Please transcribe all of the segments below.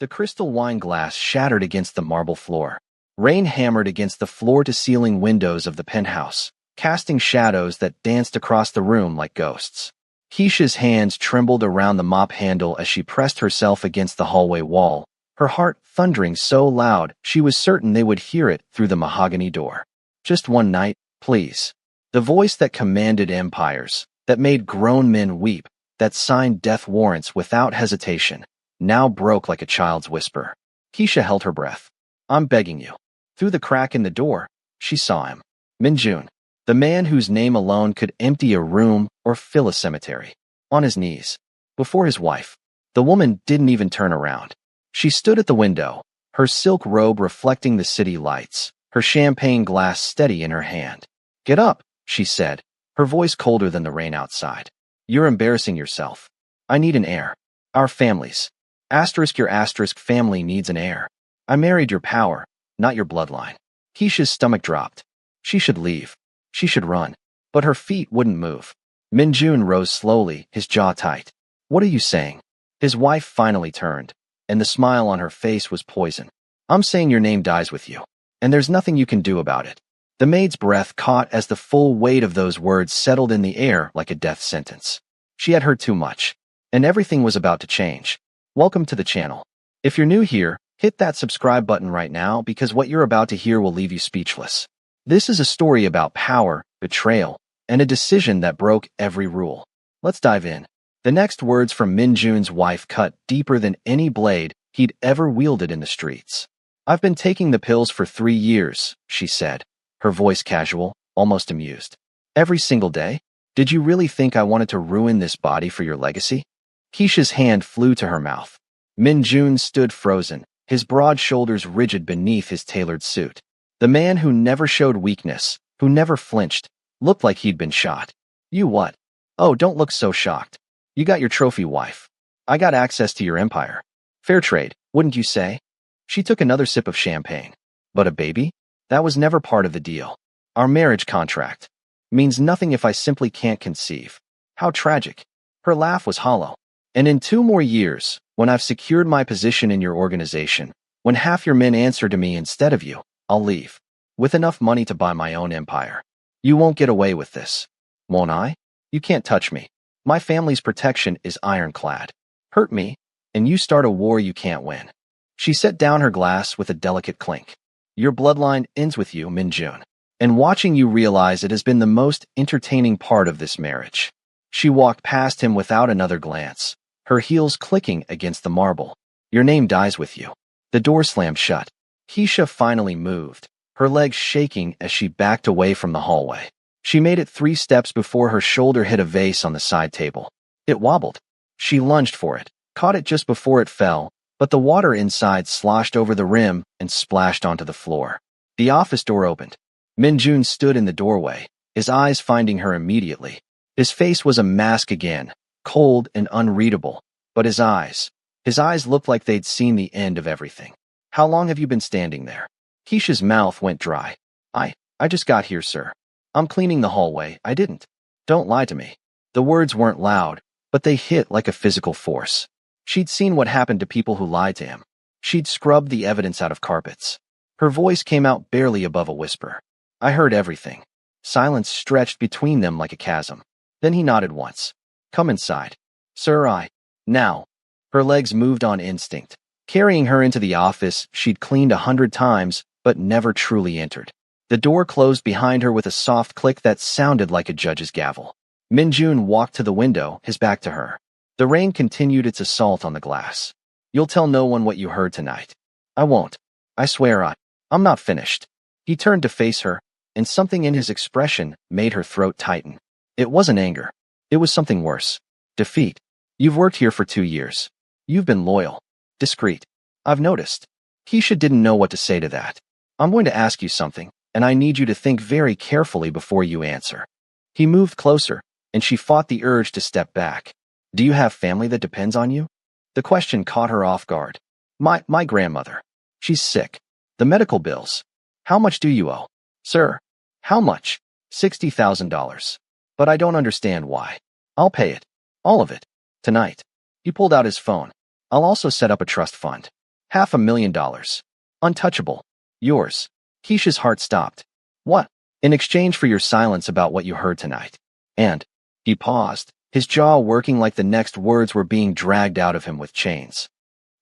The crystal wine glass shattered against the marble floor. Rain hammered against the floor-to-ceiling windows of the penthouse, casting shadows that danced across the room like ghosts. Keisha's hands trembled around the mop handle as she pressed herself against the hallway wall, her heart thundering so loud she was certain they would hear it through the mahogany door. Just one night, please. The voice that commanded empires, that made grown men weep, that signed death warrants without hesitation, now broke like a child's whisper. Keisha held her breath. I'm begging you. Through the crack in the door, she saw him. Minjun, the man whose name alone could empty a room or fill a cemetery. On his knees. Before his wife. The woman didn't even turn around. She stood at the window, her silk robe reflecting the city lights, her champagne glass steady in her hand. Get up, she said, her voice colder than the rain outside. You're embarrassing yourself. I need an heir. Our families. Your family needs an heir. I married your power, not your bloodline. Keisha's stomach dropped. She should leave. She should run. But her feet wouldn't move. Minjun rose slowly, his jaw tight. What are you saying? His wife finally turned, and the smile on her face was poison. I'm saying your name dies with you, and there's nothing you can do about it. The maid's breath caught as the full weight of those words settled in the air like a death sentence. She had heard too much, and everything was about to change. Welcome to the channel. If you're new here, hit that subscribe button right now because what you're about to hear will leave you speechless. This is a story about power, betrayal, and a decision that broke every rule. Let's dive in. The next words from Minjun's wife cut deeper than any blade he'd ever wielded in the streets. I've been taking the pills for 3 years, she said, her voice casual, almost amused. Every single day? Did you really think I wanted to ruin this body for your legacy? Keisha's hand flew to her mouth. Minjun stood frozen, his broad shoulders rigid beneath his tailored suit. The man who never showed weakness, who never flinched, looked like he'd been shot. You what? Oh, don't look so shocked. You got your trophy wife. I got access to your empire. Fair trade, wouldn't you say? She took another sip of champagne. But a baby? That was never part of the deal. Our marriage contract means nothing if I simply can't conceive. How tragic. Her laugh was hollow. And in 2 more years, when I've secured my position in your organization, when half your men answer to me instead of you, I'll leave. With enough money to buy my own empire. You won't get away with this. Won't I? You can't touch me. My family's protection is ironclad. Hurt me, and you start a war you can't win. She set down her glass with a delicate clink. Your bloodline ends with you, Minjun. And watching you realize it has been the most entertaining part of this marriage. She walked past him without another glance, her heels clicking against the marble. Your name dies with you. The door slammed shut. Keisha finally moved, her legs shaking as she backed away from the hallway. She made it 3 steps before her shoulder hit a vase on the side table. It wobbled. She lunged for it, caught it just before it fell, but the water inside sloshed over the rim and splashed onto the floor. The office door opened. Minjun stood in the doorway, his eyes finding her immediately. His face was a mask again, cold and unreadable, but his eyes looked like they'd seen the end of everything. How long have you been standing there? Keisha's mouth went dry. I just got here, sir. I'm cleaning the hallway. I didn't. Don't lie to me. The words weren't loud, but they hit like a physical force. She'd seen what happened to people who lied to him. She'd scrubbed the evidence out of carpets. Her voice came out barely above a whisper. I heard everything. Silence stretched between them like a chasm. Then he nodded once. Come inside. Sir, Now. Her legs moved on instinct. Carrying her into the office she'd cleaned 100 times, but never truly entered. The door closed behind her with a soft click that sounded like a judge's gavel. Minjun walked to the window, his back to her. The rain continued its assault on the glass. You'll tell no one what you heard tonight. I won't. I swear I'm not finished. He turned to face her, and something in his expression made her throat tighten. It wasn't anger. It was something worse. Defeat. You've worked here for 2 years. You've been loyal. Discreet. I've noticed. Keisha didn't know what to say to that. I'm going to ask you something, and I need you to think very carefully before you answer. He moved closer, and she fought the urge to step back. Do you have family that depends on you? The question caught her off guard. My grandmother. She's sick. The medical bills. How much do you owe? Sir. How much? $60,000. But I don't understand why. I'll pay it. All of it. Tonight. He pulled out his phone. I'll also set up a trust fund. $500,000. Untouchable. Yours. Keisha's heart stopped. What? In exchange for your silence about what you heard tonight. And he paused, his jaw working like the next words were being dragged out of him with chains.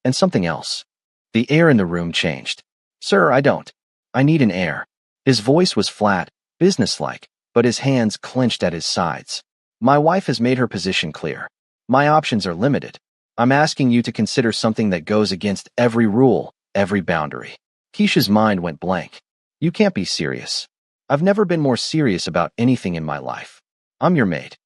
And something else. The air in the room changed. Sir, I don't. I need an heir. His voice was flat, businesslike, but his hands clenched at his sides. My wife has made her position clear. My options are limited. I'm asking you to consider something that goes against every rule, every boundary. Keisha's mind went blank. You can't be serious. I've never been more serious about anything in my life. I'm your mate.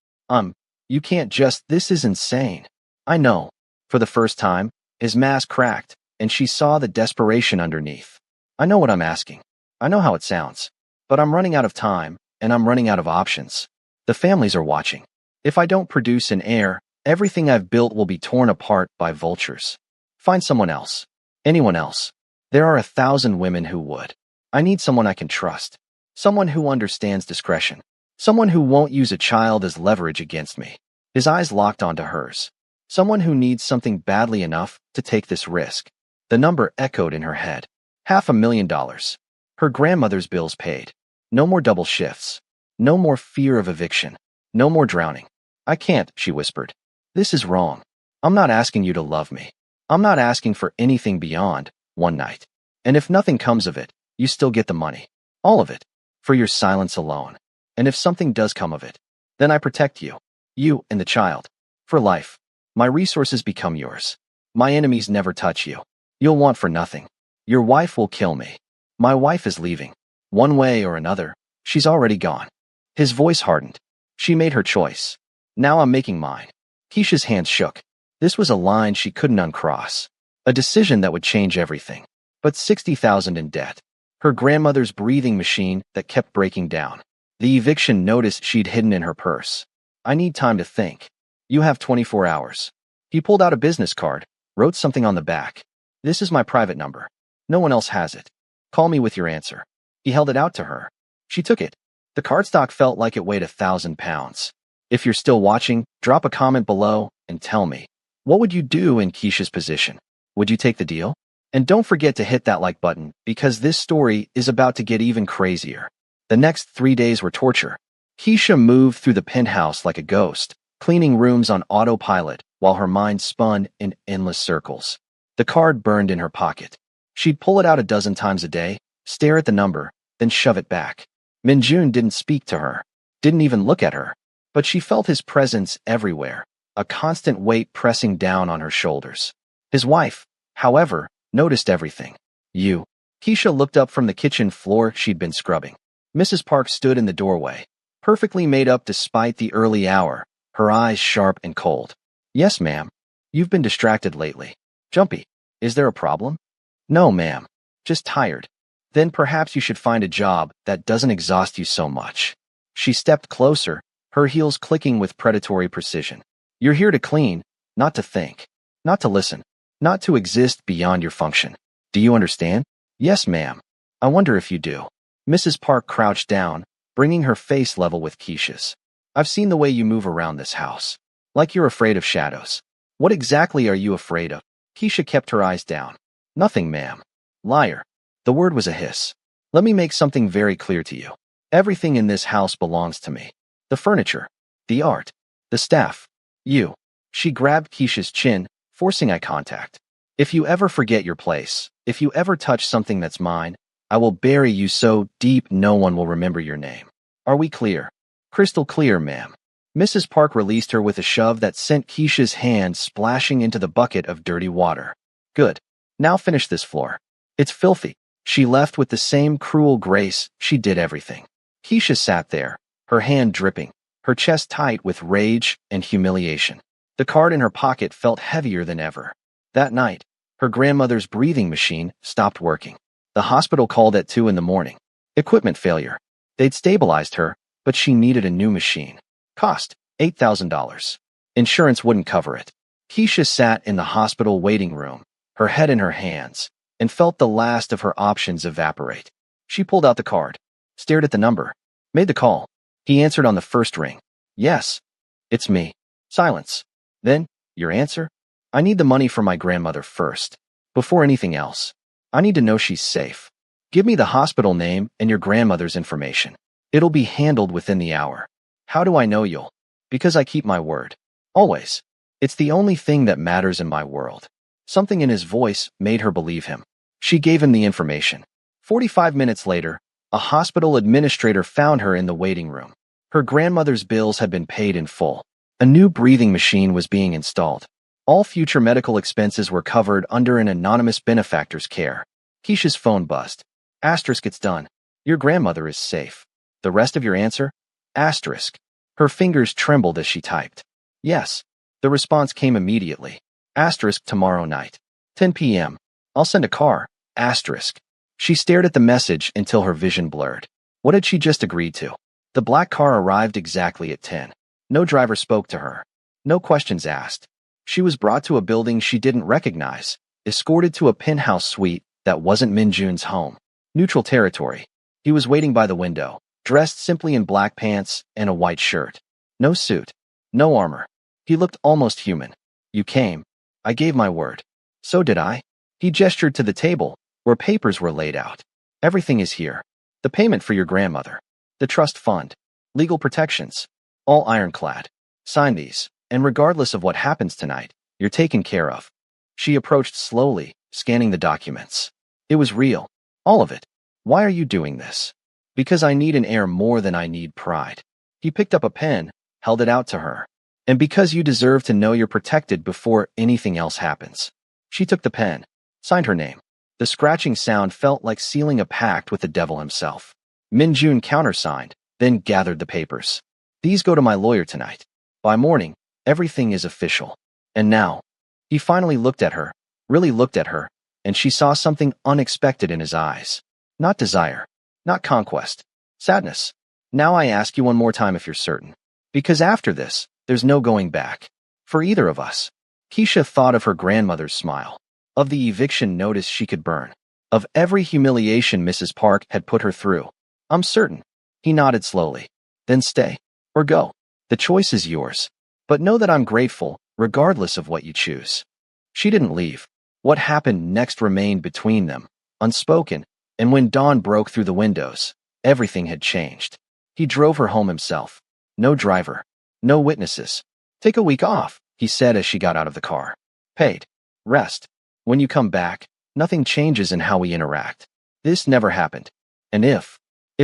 You can't just, this is insane. I know. For the first time, his mask cracked, and she saw the desperation underneath. I know what I'm asking. I know how it sounds. But I'm running out of time, and I'm running out of options. The families are watching. If I don't produce an heir, everything I've built will be torn apart by vultures. Find someone else. Anyone else. There are 1,000 women who would. I need someone I can trust. Someone who understands discretion. Someone who won't use a child as leverage against me. His eyes locked onto hers. Someone who needs something badly enough to take this risk. The number echoed in her head. $500,000. Her grandmother's bills paid. No more double shifts. No more fear of eviction. No more drowning. I can't, she whispered. This is wrong. I'm not asking you to love me. I'm not asking for anything beyond one night. And if nothing comes of it, you still get the money. All of it. For your silence alone. And if something does come of it, then I protect you. You and the child. For life. My resources become yours. My enemies never touch you. You'll want for nothing. Your wife will kill me. My wife is leaving. One way or another, she's already gone. His voice hardened. She made her choice. Now I'm making mine. Keisha's hands shook. This was a line she couldn't uncross. A decision that would change everything. But $60,000 in debt. Her grandmother's breathing machine that kept breaking down. The eviction notice she'd hidden in her purse. I need time to think. You have 24 hours. He pulled out a business card, wrote something on the back. This is my private number. No one else has it. Call me with your answer. He held it out to her. She took it. The cardstock felt like it weighed 1,000 pounds. If you're still watching, drop a comment below and tell me. What would you do in Keisha's position? Would you take the deal? And don't forget to hit that like button, because this story is about to get even crazier. The next 3 days were torture. Keisha moved through the penthouse like a ghost, cleaning rooms on autopilot while her mind spun in endless circles. The card burned in her pocket. She'd pull it out a dozen times a day, stare at the number, then shove it back. Minjun didn't speak to her, didn't even look at her, but she felt his presence everywhere, a constant weight pressing down on her shoulders. His wife, however, noticed everything. Keisha looked up from the kitchen floor she'd been scrubbing. Mrs. Park stood in the doorway, perfectly made up despite the early hour, her eyes sharp and cold. Yes, ma'am. You've been distracted lately. Jumpy. Is there a problem? No, ma'am. Just tired. Then perhaps you should find a job that doesn't exhaust you so much. She stepped closer, her heels clicking with predatory precision. You're here to clean, not to think, not to listen, not to exist beyond your function. Do you understand? Yes, ma'am. I wonder if you do. Mrs. Park crouched down, bringing her face level with Keisha's. I've seen the way you move around this house. Like you're afraid of shadows. What exactly are you afraid of? Keisha kept her eyes down. Nothing, ma'am. Liar. The word was a hiss. Let me make something very clear to you. Everything in this house belongs to me. The furniture, the art, the staff, you. She grabbed Keisha's chin, forcing eye contact. If you ever forget your place, if you ever touch something that's mine, I will bury you so deep no one will remember your name. Are we clear? Crystal clear, ma'am. Mrs. Park released her with a shove that sent Keisha's hand splashing into the bucket of dirty water. Good. Now finish this floor. It's filthy. She left with the same cruel grace she did everything. Keisha sat there, her hand dripping, her chest tight with rage and humiliation. The card in her pocket felt heavier than ever. That night, her grandmother's breathing machine stopped working. The hospital called at 2 a.m. Equipment failure. They'd stabilized her, but she needed a new machine. Cost $8,000. Insurance wouldn't cover it. Keisha sat in the hospital waiting room, her head in her hands, and felt the last of her options evaporate. She pulled out the card, stared at the number, made the call. He answered on the first ring. Yes. It's me. Silence. Then, your answer? I need the money for my grandmother first. Before anything else, I need to know she's safe. Give me the hospital name and your grandmother's information. It'll be handled within the hour. How do I know you'll? Because I keep my word. Always. It's the only thing that matters in my world. Something in his voice made her believe him. She gave him the information. 45 minutes later, a hospital administrator found her in the waiting room. Her grandmother's bills had been paid in full. A new breathing machine was being installed. All future medical expenses were covered under an anonymous benefactor's care. Keisha's phone buzzed. Asterisk, it's done. Your grandmother is safe. The rest of your answer? Asterisk. Her fingers trembled as she typed. Yes. The response came immediately. Asterisk, tomorrow night. 10 p.m. I'll send a car. Asterisk. She stared at the message until her vision blurred. What had she just agreed to? The black car arrived exactly at 10. No driver spoke to her. No questions asked. She was brought to a building she didn't recognize, escorted to a penthouse suite that wasn't Minjun's home. Neutral territory. He was waiting by the window, dressed simply in black pants and a white shirt. No suit. No armor. He looked almost human. You came. I gave my word. So did I. He gestured to the table, where papers were laid out. Everything is here. The payment for your grandmother. The trust fund. Legal protections. All ironclad. Sign these. And regardless of what happens tonight, you're taken care of. She approached slowly, scanning the documents. It was real. All of it. Why are you doing this? Because I need an heir more than I need pride. He picked up a pen, held it out to her. And because you deserve to know you're protected before anything else happens. She took the pen, signed her name. The scratching sound felt like sealing a pact with the devil himself. Minjun countersigned, then gathered the papers. These go to my lawyer tonight. By morning, everything is official. And now, he finally looked at her, really looked at her, and she saw something unexpected in his eyes. Not desire, not conquest, sadness. Now I ask you one more time if you're certain. Because after this, there's no going back. For either of us. Keisha thought of her grandmother's smile, of the eviction notice she could burn, of every humiliation Mrs. Park had put her through. I'm certain. He nodded slowly. Then stay. Or go. The choice is yours. But know that I'm grateful, regardless of what you choose. She didn't leave. What happened next remained between them, unspoken, and when dawn broke through the windows, everything had changed. He drove her home himself. No driver. No witnesses. Take a week off, he said as she got out of the car. Paid. Rest. When you come back, nothing changes in how we interact. This never happened. And if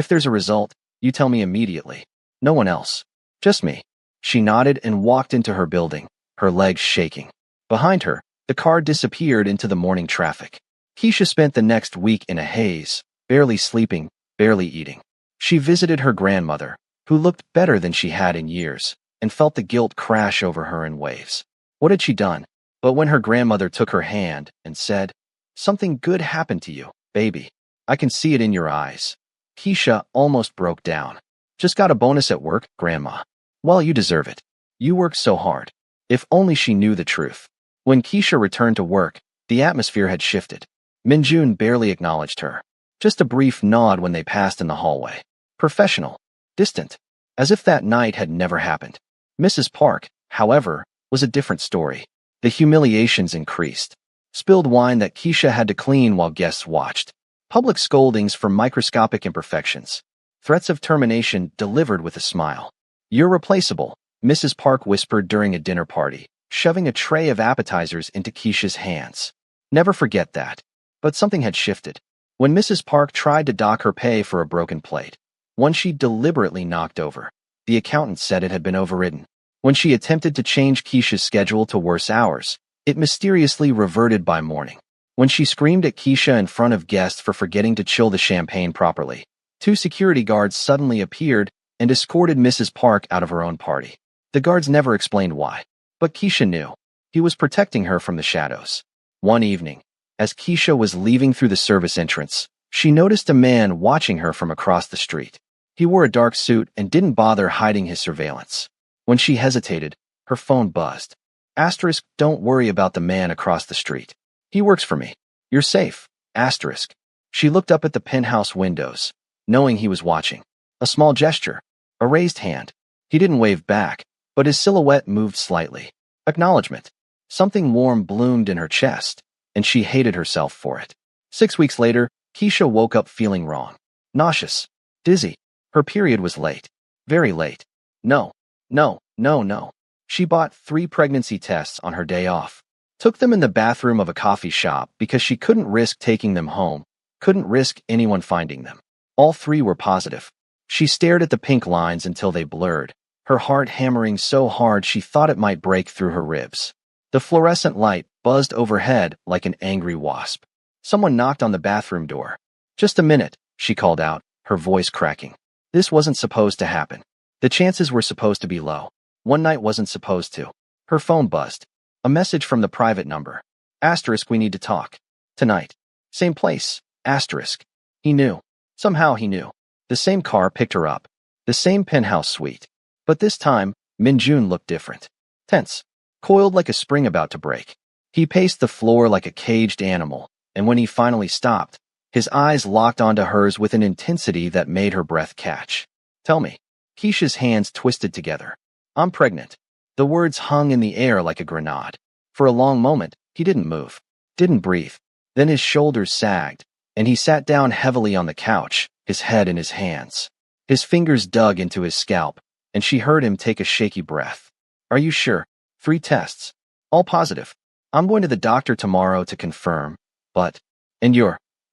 there's a result, you tell me immediately. No one else. Just me. She nodded and walked into her building, her legs shaking. Behind her, the car disappeared into the morning traffic. Keisha spent the next week in a haze, barely sleeping, barely eating. She visited her grandmother, who looked better than she had in years, and felt the guilt crash over her in waves. What had she done? But when her grandmother took her hand and said, "Something good happened to you, baby. I can see it in your eyes." Keisha almost broke down. Just got a bonus at work, Grandma. Well, you deserve it. You work so hard. If only she knew the truth. When Keisha returned to work, the atmosphere had shifted. Minjun barely acknowledged her. Just a brief nod when they passed in the hallway. Professional. Distant. As if that night had never happened. Mrs. Park, however, was a different story. The humiliations increased. Spilled wine that Keisha had to clean while guests watched. Public scoldings for microscopic imperfections. Threats of termination delivered with a smile. You're replaceable, Mrs. Park whispered during a dinner party, shoving a tray of appetizers into Keisha's hands. Never forget that. But something had shifted. When Mrs. Park tried to dock her pay for a broken plate, one she deliberately knocked over, the accountant said it had been overridden. When she attempted to change Keisha's schedule to worse hours, it mysteriously reverted by morning. When she screamed at Keisha in front of guests for forgetting to chill the champagne properly, 2 security guards suddenly appeared and escorted Mrs. Park out of her own party. The guards never explained why, but Keisha knew. He was protecting her from the shadows. One evening, as Keisha was leaving through the service entrance, she noticed a man watching her from across the street. He wore a dark suit and didn't bother hiding his surveillance. When she hesitated, her phone buzzed. Asterisk, don't worry about the man across the street. He works for me. You're safe. Asterisk. She looked up at the penthouse windows, knowing he was watching. A small gesture. A raised hand. He didn't wave back, but his silhouette moved slightly. Acknowledgement. Something warm bloomed in her chest, and she hated herself for it. 6 weeks later, Keisha woke up feeling wrong. Nauseous. Dizzy. Her period was late. Very late. No. No. No. No. She bought 3 pregnancy tests on her day off. Took them in the bathroom of a coffee shop because she couldn't risk taking them home, couldn't risk anyone finding them. All 3 were positive. She stared at the pink lines until they blurred, her heart hammering so hard she thought it might break through her ribs. The fluorescent light buzzed overhead like an angry wasp. Someone knocked on the bathroom door. "Just a minute," she called out, her voice cracking. This wasn't supposed to happen. The chances were supposed to be low. One night wasn't supposed to. Her phone buzzed. A message from the private number. "Asterisk, we need to talk. Tonight. Same place. Asterisk." He knew. Somehow he knew. The same car picked her up. The same penthouse suite. But this time, Minjun looked different. Tense. Coiled like a spring about to break. He paced the floor like a caged animal, and when he finally stopped, his eyes locked onto hers with an intensity that made her breath catch. "Tell me." Keisha's hands twisted together. "I'm pregnant." The words hung in the air like a grenade. For a long moment, he didn't move, didn't breathe. Then his shoulders sagged, and he sat down heavily on the couch, his head in his hands. His fingers dug into his scalp, and she heard him take a shaky breath. "Are you sure? 3 tests. All positive. I'm going to the doctor tomorrow to confirm, but... And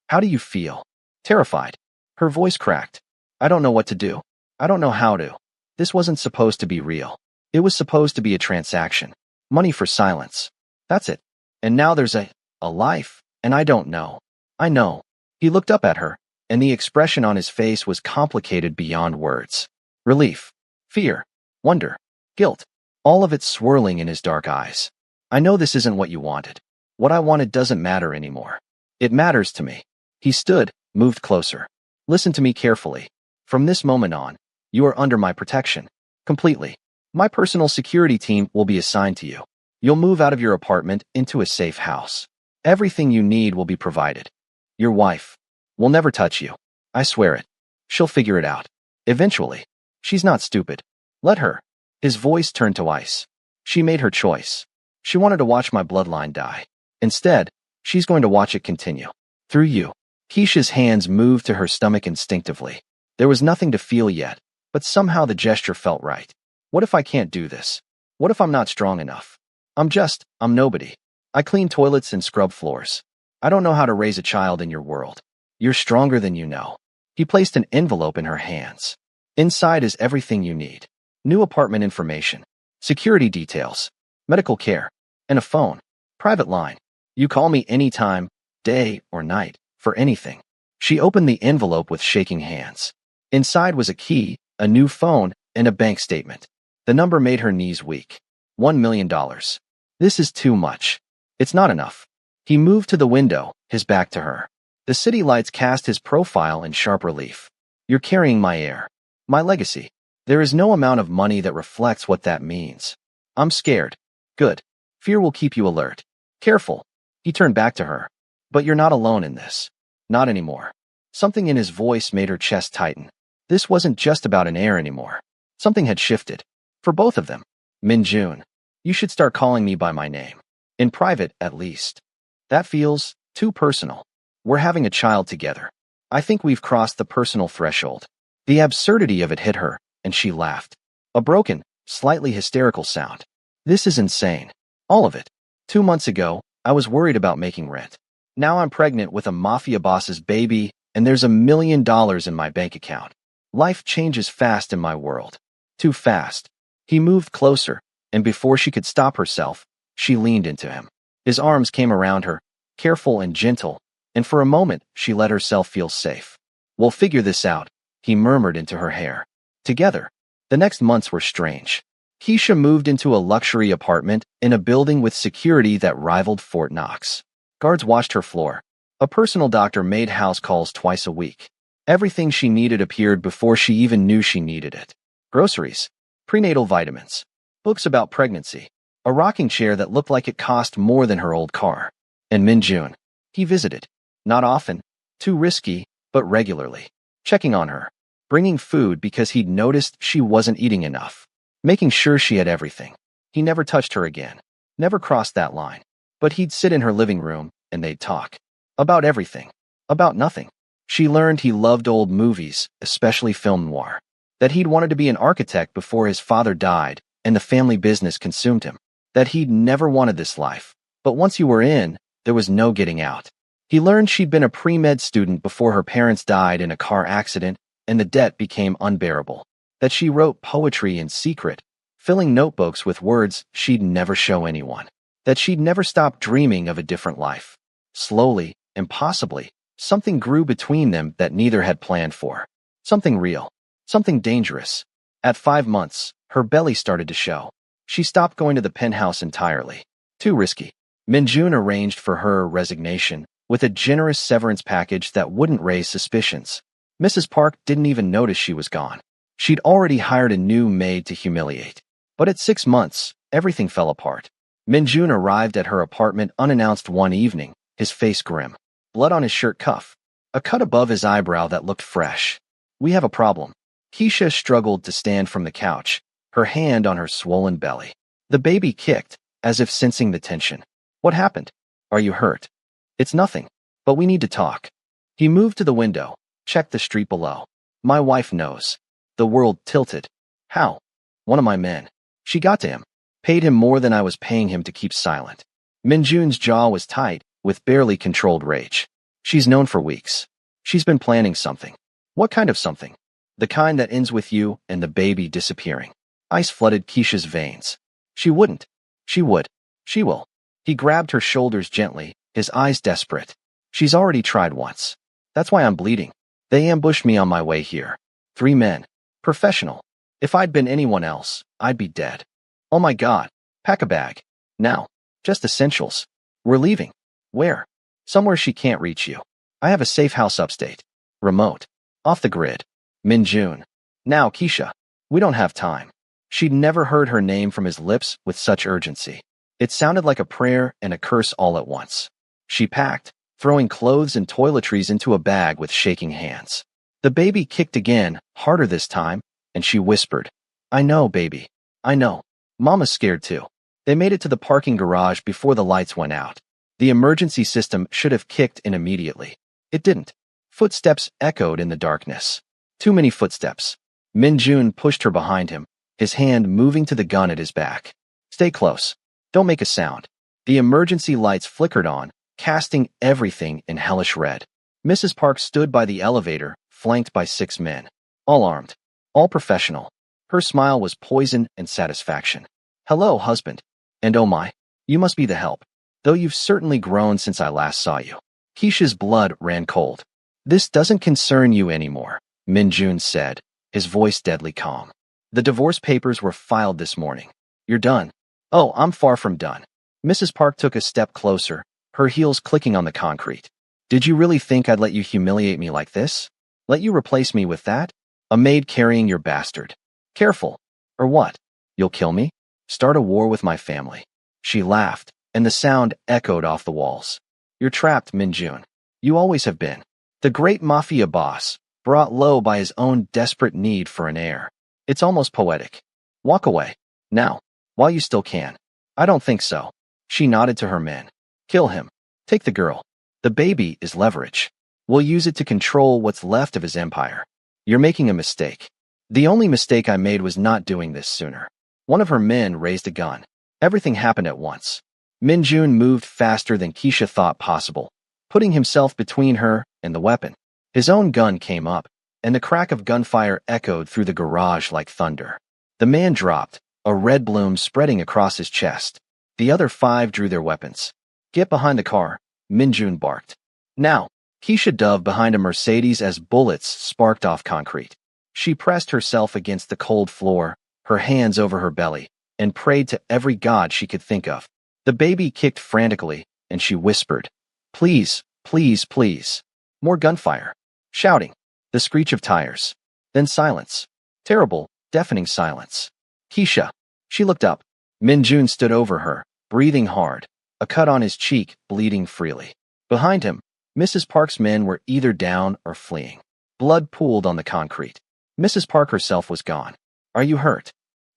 how do you feel?" Terrified. Her voice cracked. "I don't know what to do. I don't know how to. This wasn't supposed to be real. It was supposed to be a transaction. Money for silence. That's it. And now there's a life, and I don't know. I know." He looked up at her, and the expression on his face was complicated beyond words. Relief, fear, wonder, guilt, all of it swirling in his dark eyes. "I know this isn't what you wanted. What I wanted doesn't matter anymore. It matters to me." He stood, moved closer. "Listen to me carefully. From this moment on, you are under my protection. Completely. My personal security team will be assigned to you. You'll move out of your apartment into a safe house. Everything you need will be provided. Your wife will never touch you. I swear it. She'll figure it out. Eventually. She's not stupid. Let her." His voice turned to ice. "She made her choice. She wanted to watch my bloodline die. Instead, she's going to watch it continue. Through you." Keisha's hands moved to her stomach instinctively. There was nothing to feel yet, but somehow the gesture felt right. What if I can't do this? What if I'm not strong enough? I'm nobody. I clean toilets and scrub floors. I don't know how to raise a child in your world. You're stronger than you know." He placed an envelope in her hands. "Inside is everything you need. New apartment information, security details, medical care, and a phone, private line. You call me anytime, day or night, for anything." She opened the envelope with shaking hands. Inside was a key, a new phone, and a bank statement. The number made her knees weak. $1 million. This is too much. It's not enough. He moved to the window, his back to her. The city lights cast his profile in sharp relief. "You're carrying my heir. My legacy. There is no amount of money that reflects what that means. I'm scared. Good. Fear will keep you alert. Careful." He turned back to her. "But you're not alone in this. Not anymore." Something in his voice made her chest tighten. This wasn't just about an heir anymore. Something had shifted. For both of them. "Minjun, you should start calling me by my name. In private, at least. That feels too personal. We're having a child together. I think we've crossed the personal threshold." The absurdity of it hit her, and she laughed. A broken, slightly hysterical sound. "This is insane. All of it. 2 months ago, I was worried about making rent. Now I'm pregnant with a mafia boss's baby, and there's $1 million in my bank account. Life changes fast in my world. Too fast." He moved closer, and before she could stop herself, she leaned into him. His arms came around her, careful and gentle, and for a moment she let herself feel safe. "We'll figure this out," he murmured into her hair. Together. The next months were strange. Keisha moved into a luxury apartment in a building with security that rivaled Fort Knox. Guards watched her floor. A personal doctor made house calls twice a week. Everything she needed appeared before she even knew she needed it. Groceries, prenatal vitamins, books about pregnancy, a rocking chair that looked like it cost more than her old car. And Minjun. He visited. Not often, too risky, but regularly. Checking on her. Bringing food because he'd noticed she wasn't eating enough. Making sure she had everything. He never touched her again. Never crossed that line. But he'd sit in her living room, and they'd talk. About everything. About nothing. She learned he loved old movies, especially film noir. That he'd wanted to be an architect before his father died and the family business consumed him. That he'd never wanted this life. But once you were in, there was no getting out. He learned she'd been a pre-med student before her parents died in a car accident and the debt became unbearable. That she wrote poetry in secret, filling notebooks with words she'd never show anyone. That she'd never stop dreaming of a different life. Slowly, impossibly, something grew between them that neither had planned for. Something real. Something dangerous. At 5 months, her belly started to show. She stopped going to the penthouse entirely. Too risky. Minjun arranged for her resignation with a generous severance package that wouldn't raise suspicions. Mrs. Park didn't even notice she was gone. She'd already hired a new maid to humiliate. But at 6 months, everything fell apart. Minjun arrived at her apartment unannounced one evening, his face grim. Blood on his shirt cuff. A cut above his eyebrow that looked fresh. We have a problem. Keisha struggled to stand from the couch, her hand on her swollen belly. The baby kicked, as if sensing the tension. What happened? Are you hurt? It's nothing, but we need to talk. He moved to the window, checked the street below. My wife knows. The world tilted. How? One of my men. She got to him. Paid him more than I was paying him to keep silent. Minjun's jaw was tight, with barely controlled rage. She's known for weeks. She's been planning something. What kind of something? The kind that ends with you and the baby disappearing. Ice flooded Keisha's veins. She wouldn't. She would. She will. He grabbed her shoulders gently, his eyes desperate. She's already tried once. That's why I'm bleeding. They ambushed me on my way here. 3 men. Professional. If I'd been anyone else, I'd be dead. Oh my God. Pack a bag. Now. Just essentials. We're leaving. Where? Somewhere she can't reach you. I have a safe house upstate. Remote. Off the grid. Minjun. Now, Keisha. We don't have time. She'd never heard her name from his lips with such urgency. It sounded like a prayer and a curse all at once. She packed, throwing clothes and toiletries into a bag with shaking hands. The baby kicked again, harder this time, and she whispered, I know, baby. I know. Mama's scared too. They made it to the parking garage before the lights went out. The emergency system should have kicked in immediately. It didn't. Footsteps echoed in the darkness. Too many footsteps. Minjun pushed her behind him, his hand moving to the gun at his back. Stay close. Don't make a sound. The emergency lights flickered on, casting everything in hellish red. Mrs. Park stood by the elevator, flanked by 6 men. All armed. All professional. Her smile was poison and satisfaction. Hello, husband. And oh my, you must be the help. Though you've certainly grown since I last saw you. Keisha's blood ran cold. This doesn't concern you anymore, Minjun said, his voice deadly calm. The divorce papers were filed this morning. You're done. Oh, I'm far from done. Mrs. Park took a step closer, her heels clicking on the concrete. Did you really think I'd let you humiliate me like this? Let you replace me with that? A maid carrying your bastard. Careful. Or what? You'll kill me? Start a war with my family. She laughed, and the sound echoed off the walls. You're trapped, Minjun. You always have been. The great Mafia boss, brought low by his own desperate need for an heir. It's almost poetic. Walk away. Now. While you still can. I don't think so. She nodded to her men. Kill him. Take the girl. The baby is leverage. We'll use it to control what's left of his empire. You're making a mistake. The only mistake I made was not doing this sooner. One of her men raised a gun. Everything happened at once. Minjun moved faster than Keisha thought possible, putting himself between her and the weapon. His own gun came up, and the crack of gunfire echoed through the garage like thunder. The man dropped, a red bloom spreading across his chest. The other 5 drew their weapons. Get behind the car, Minjun barked. Now, Keisha dove behind a Mercedes as bullets sparked off concrete. She pressed herself against the cold floor, her hands over her belly, and prayed to every god she could think of. The baby kicked frantically, and she whispered, Please, please, please. More gunfire. Shouting. The screech of tires. Then silence. Terrible, deafening silence. Keisha. She looked up. Minjun stood over her, breathing hard, a cut on his cheek bleeding freely. Behind him, Mrs. Park's men were either down or fleeing. Blood pooled on the concrete. Mrs. Park herself was gone. Are you hurt?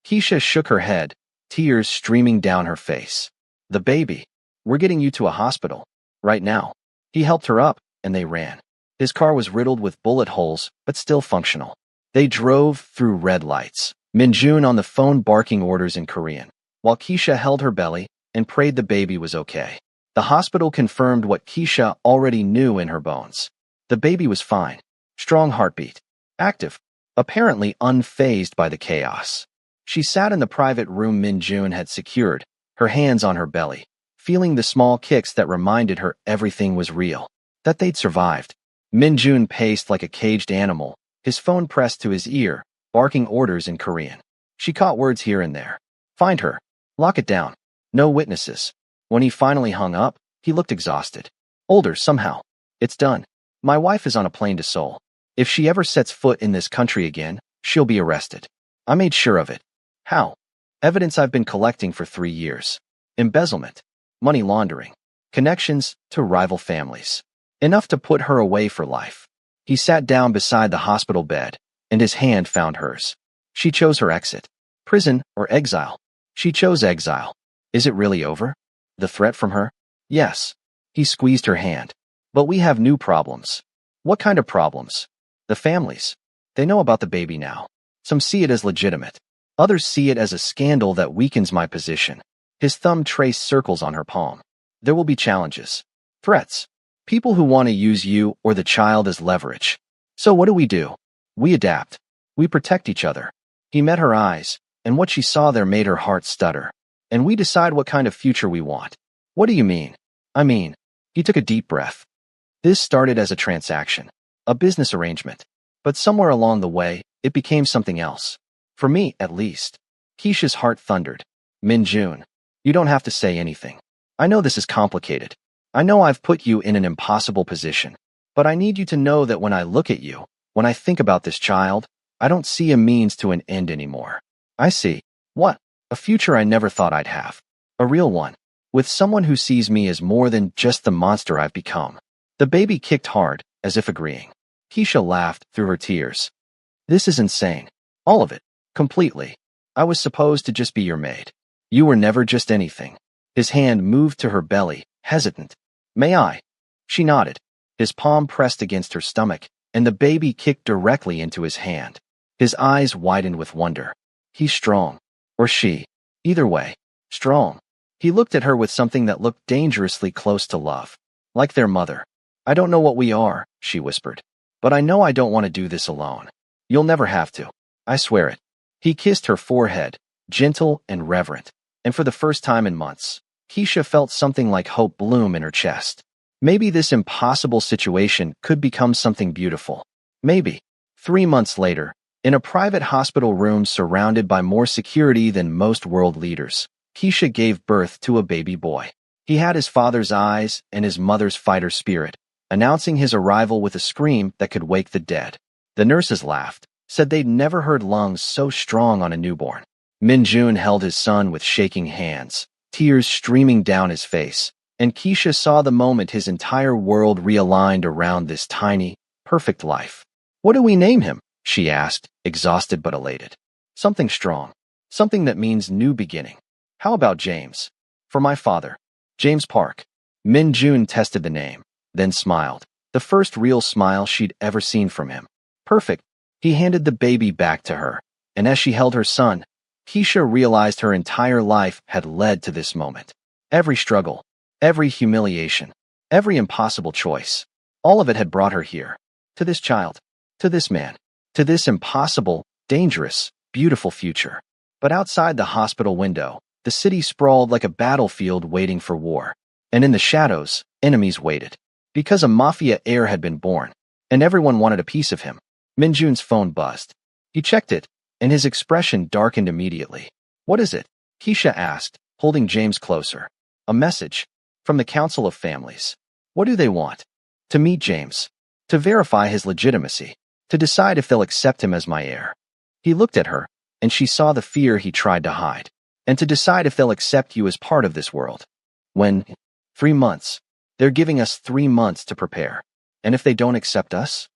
Keisha shook her head, tears streaming down her face. The baby. We're getting you to a hospital. Right now. He helped her up, and they ran. His car was riddled with bullet holes, but still functional. They drove through red lights, Minjun on the phone barking orders in Korean, while Keisha held her belly and prayed the baby was okay. The hospital confirmed what Keisha already knew in her bones. The baby was fine. Strong heartbeat. Active. Apparently unfazed by the chaos. She sat in the private room Minjun had secured, her hands on her belly, feeling the small kicks that reminded her everything was real, that they'd survived. Minjun paced like a caged animal, his phone pressed to his ear, barking orders in Korean. She caught words here and there. Find her. Lock it down. No witnesses. When he finally hung up, he looked exhausted. Older, somehow. It's done. My wife is on a plane to Seoul. If she ever sets foot in this country again, she'll be arrested. I made sure of it. How? Evidence I've been collecting for 3 years. Embezzlement. Money laundering. Connections to rival families. Enough to put her away for life. He sat down beside the hospital bed, and his hand found hers. She chose her exit. Prison or exile. She chose exile. Is it really over? The threat from her? Yes. He squeezed her hand. But we have new problems. What kind of problems? The families. They know about the baby now. Some see it as legitimate. Others see it as a scandal that weakens my position. His thumb traced circles on her palm. There will be challenges. Threats. People who want to use you or the child as leverage. So what do? We adapt. We protect each other. He met her eyes, and what she saw there made her heart stutter. And we decide what kind of future we want. What do you mean? I mean, he took a deep breath. This started as a transaction, a business arrangement. But somewhere along the way, it became something else. For me, at least. Keisha's heart thundered. Minjun, you don't have to say anything. I know this is complicated. I know I've put you in an impossible position. But I need you to know that when I look at you, when I think about this child, I don't see a means to an end anymore. I see. What? A future I never thought I'd have. A real one. With someone who sees me as more than just the monster I've become. The baby kicked hard, as if agreeing. Keisha laughed through her tears. This is insane. All of it. Completely. I was supposed to just be your maid. You were never just anything. His hand moved to her belly, hesitant. May I? She nodded. His palm pressed against her stomach, and the baby kicked directly into his hand. His eyes widened with wonder. He's strong. Or she. Either way. Strong. He looked at her with something that looked dangerously close to love. Like their mother. I don't know what we are, she whispered. But I know I don't want to do this alone. You'll never have to. I swear it. He kissed her forehead, gentle and reverent. And for the first time in months, Keisha felt something like hope bloom in her chest. Maybe this impossible situation could become something beautiful. Maybe. 3 months later, in a private hospital room surrounded by more security than most world leaders, Keisha gave birth to a baby boy. He had his father's eyes and his mother's fighter spirit, announcing his arrival with a scream that could wake the dead. The nurses laughed, said they'd never heard lungs so strong on a newborn. Minjun held his son with shaking hands, tears streaming down his face, and Keisha saw the moment his entire world realigned around this tiny, perfect life. What do we name him? She asked, exhausted but elated. Something strong. Something that means new beginning. How about James? For my father. James Park. Minjun tested the name, then smiled. The first real smile she'd ever seen from him. Perfect. He handed the baby back to her, and as she held her son, Keisha realized her entire life had led to this moment. Every struggle, every humiliation, every impossible choice, all of it had brought her here. To this child, to this man, to this impossible, dangerous, beautiful future. But outside the hospital window, the city sprawled like a battlefield waiting for war. And in the shadows, enemies waited. Because a Mafia heir had been born, and everyone wanted a piece of him. Minjun's phone buzzed. He checked it, and his expression darkened immediately. What is it? Keisha asked, holding James closer. A message. From the Council of Families. What do they want? To meet James. To verify his legitimacy. To decide if they'll accept him as my heir. He looked at her, and she saw the fear he tried to hide. And to decide if they'll accept you as part of this world. When? 3 months. They're giving us 3 months to prepare. And if they don't accept us?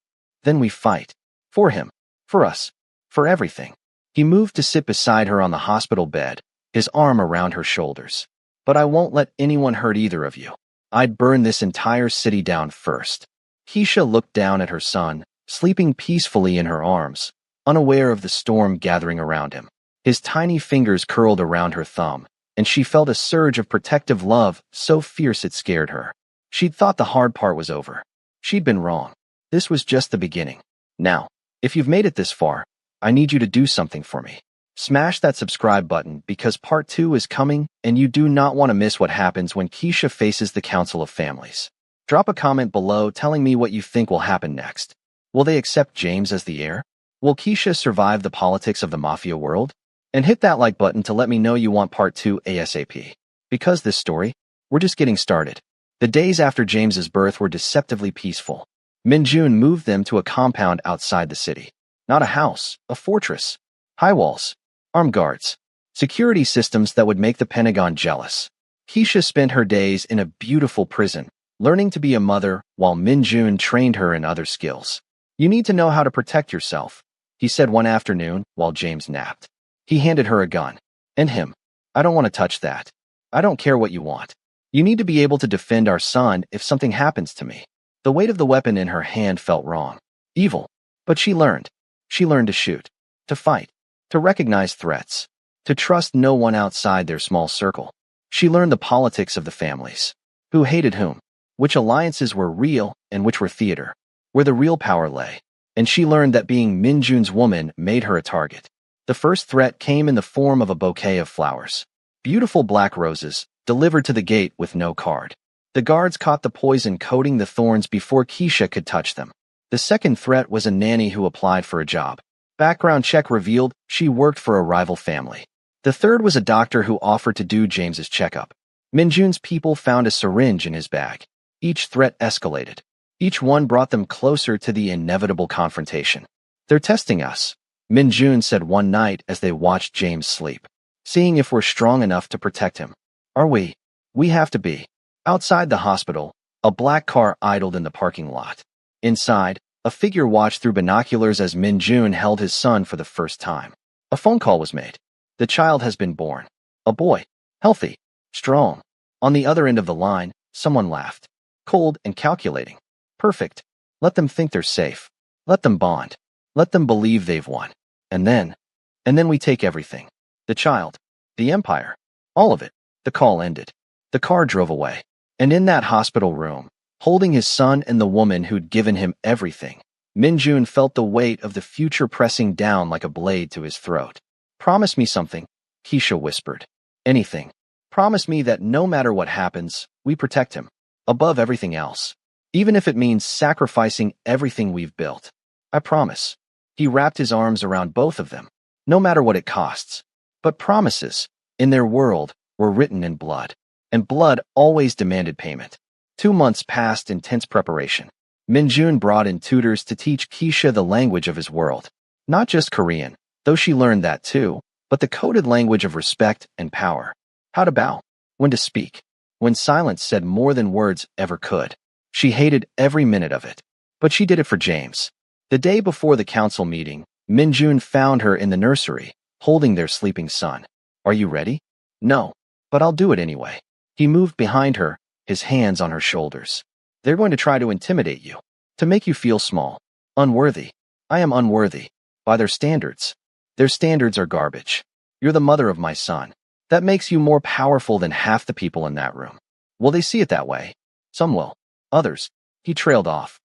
Then we fight. For him. For us. For everything. He moved to sit beside her on the hospital bed, his arm around her shoulders. But I won't let anyone hurt either of you. I'd burn this entire city down first. Keisha looked down at her son, sleeping peacefully in her arms, unaware of the storm gathering around him. His tiny fingers curled around her thumb, and she felt a surge of protective love so fierce it scared her. She'd thought the hard part was over. She'd been wrong. This was just the beginning. Now, if you've made it this far, I need you to do something for me. Smash that subscribe button because part 2 is coming and you do not want to miss what happens when Keisha faces the Council of Families. Drop a comment below telling me what you think will happen next. Will they accept James as the heir? Will Keisha survive the politics of the Mafia world? And hit that like button to let me know you want part 2 ASAP. Because this story, we're just getting started. The days after James's birth were deceptively peaceful. Min-jun moved them to a compound outside the city. Not a house, a fortress. High walls, armed guards, security systems that would make the Pentagon jealous. Keisha spent her days in a beautiful prison, learning to be a mother while Min-jun trained her in other skills. You need to know how to protect yourself, he said one afternoon while James napped. He handed her a gun. And him. I don't want to touch that. I don't care what you want. You need to be able to defend our son if something happens to me. The weight of the weapon in her hand felt wrong. Evil. But she learned. She learned to shoot. To fight. To recognize threats. To trust no one outside their small circle. She learned the politics of the families. Who hated whom. Which alliances were real and which were theater. Where the real power lay. And she learned that being Min-jun's woman made her a target. The first threat came in the form of a bouquet of flowers. Beautiful black roses, delivered to the gate with no card. The guards caught the poison coating the thorns before Keisha could touch them. The second threat was a nanny who applied for a job. Background check revealed she worked for a rival family. The third was a doctor who offered to do James's checkup. Min-jun's people found a syringe in his bag. Each threat escalated. Each one brought them closer to the inevitable confrontation. They're testing us, Min-jun said one night as they watched James sleep. Seeing if we're strong enough to protect him. Are we? We have to be. Outside the hospital, a black car idled in the parking lot. Inside, a figure watched through binoculars as Min-jun held his son for the first time. A phone call was made. The child has been born. A boy. Healthy. Strong. On the other end of the line, someone laughed. Cold and calculating. Perfect. Let them think they're safe. Let them bond. Let them believe they've won. And then we take everything. The child. The empire. All of it. The call ended. The car drove away. And in that hospital room, holding his son and the woman who'd given him everything, Min-jun felt the weight of the future pressing down like a blade to his throat. Promise me something, Keisha whispered. Anything. Promise me that no matter what happens, we protect him. Above everything else. Even if it means sacrificing everything we've built. I promise. He wrapped his arms around both of them. No matter what it costs. But promises, in their world, were written in blood. And blood always demanded payment. 2 months passed in tense preparation. Min-jun brought in tutors to teach Keisha the language of his world. Not just Korean, though she learned that too, but the coded language of respect and power. How to bow. When to speak. When silence said more than words ever could. She hated every minute of it. But she did it for James. The day before the council meeting, Min-jun found her in the nursery, holding their sleeping son. Are you ready? No, but I'll do it anyway. He moved behind her, his hands on her shoulders. They're going to try to intimidate you. To make you feel small. Unworthy. I am unworthy. By their standards. Their standards are garbage. You're the mother of my son. That makes you more powerful than half the people in that room. Will they see it that way? Some will. Others. He trailed off.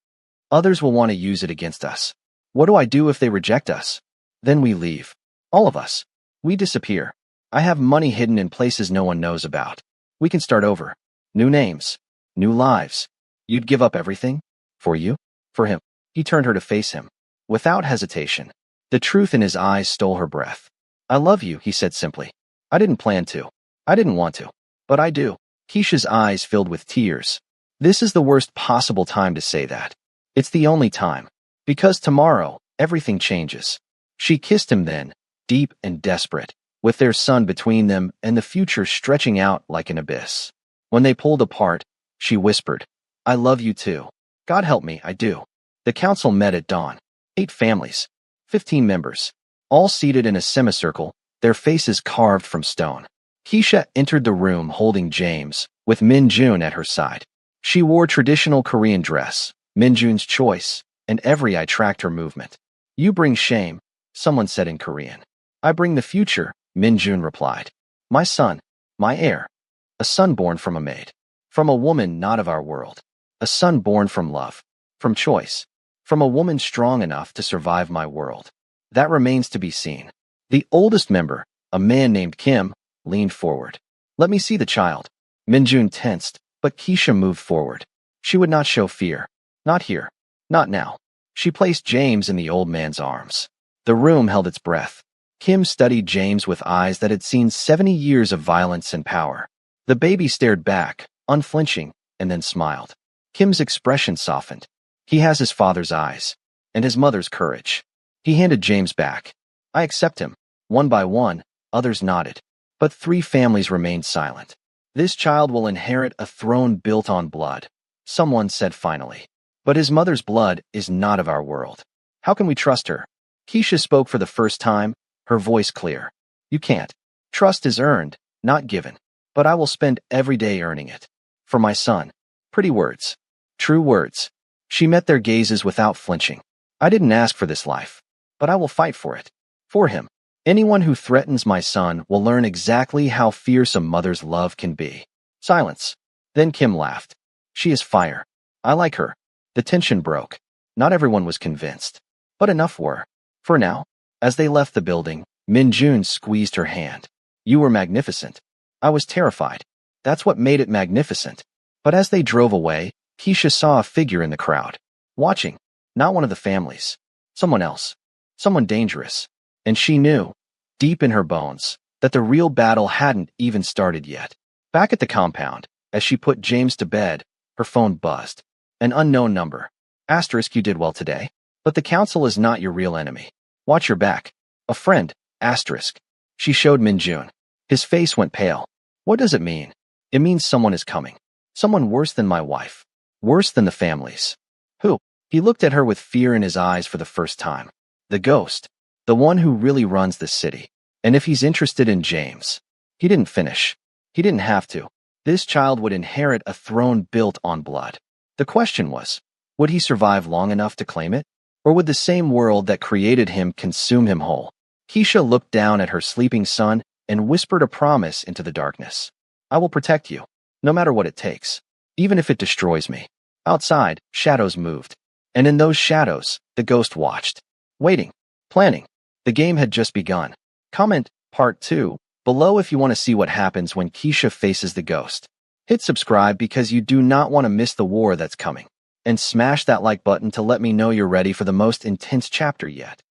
Others will want to use it against us. What do I do if they reject us? Then we leave. All of us. We disappear. I have money hidden in places no one knows about. We can start over. New names. New lives. You'd give up everything? For you? For him. He turned her to face him. Without hesitation. The truth in his eyes stole her breath. I love you, he said simply. I didn't plan to. I didn't want to. But I do. Keisha's eyes filled with tears. This is the worst possible time to say that. It's the only time. Because tomorrow, everything changes. She kissed him then, deep and desperate, with their son between them and the future stretching out like an abyss. When they pulled apart, she whispered, I love you too. God help me, I do. The council met at dawn. 8 families. 15 members. All seated in a semicircle, their faces carved from stone. Keisha entered the room holding James, with Min-jun at her side. She wore traditional Korean dress, Minjun's choice, and every eye tracked her movement. You bring shame, someone said in Korean. I bring the future, Minjun replied. My son, my heir. A son born from a maid. From a woman not of our world. A son born from love. From choice. From a woman strong enough to survive my world. That remains to be seen. The oldest member, a man named Kim, leaned forward. Let me see the child. Minjun tensed, but Keisha moved forward. She would not show fear. Not here. Not now. She placed James in the old man's arms. The room held its breath. Kim studied James with eyes that had seen 70 years of violence and power. The baby stared back, unflinching, and then smiled. Kim's expression softened. He has his father's eyes, and his mother's courage. He handed James back. I accept him. One by one, others nodded. But 3 families remained silent. This child will inherit a throne built on blood, someone said finally. But his mother's blood is not of our world. How can we trust her? Keisha spoke for the first time, her voice clear. You can't. Trust is earned, not given. But I will spend every day earning it. For my son. Pretty words. True words. She met their gazes without flinching. I didn't ask for this life. But I will fight for it. For him. Anyone who threatens my son will learn exactly how fierce a mother's love can be. Silence. Then Kim laughed. She is fire. I like her. The tension broke. Not everyone was convinced. But enough were. For now. As they left the building, Minjun squeezed her hand. You were magnificent. I was terrified. That's what made it magnificent. But as they drove away, Keisha saw a figure in the crowd. Watching. Not one of the families. Someone else. Someone dangerous. And she knew, deep in her bones, that the real battle hadn't even started yet. Back at the compound, as she put James to bed, her phone buzzed. An unknown number. Asterisk, you did well today. But the council is not your real enemy. Watch your back. A friend. Asterisk. She showed Minjun. His face went pale. What does it mean? It means someone is coming. Someone worse than my wife. Worse than the families. Who? He looked at her with fear in his eyes for the first time. The ghost. The one who really runs this city. And if he's interested in James. He didn't finish. He didn't have to. This child would inherit a throne built on blood. The question was, would he survive long enough to claim it? Or would the same world that created him consume him whole? Keisha looked down at her sleeping son and whispered a promise into the darkness. I will protect you, no matter what it takes, even if it destroys me. Outside, shadows moved. And in those shadows, the ghost watched. Waiting. Planning. The game had just begun. Comment Part 2 below if you want to see what happens when Keisha faces the ghost. Hit subscribe because you do not want to miss the war that's coming. And smash that like button to let me know you're ready for the most intense chapter yet.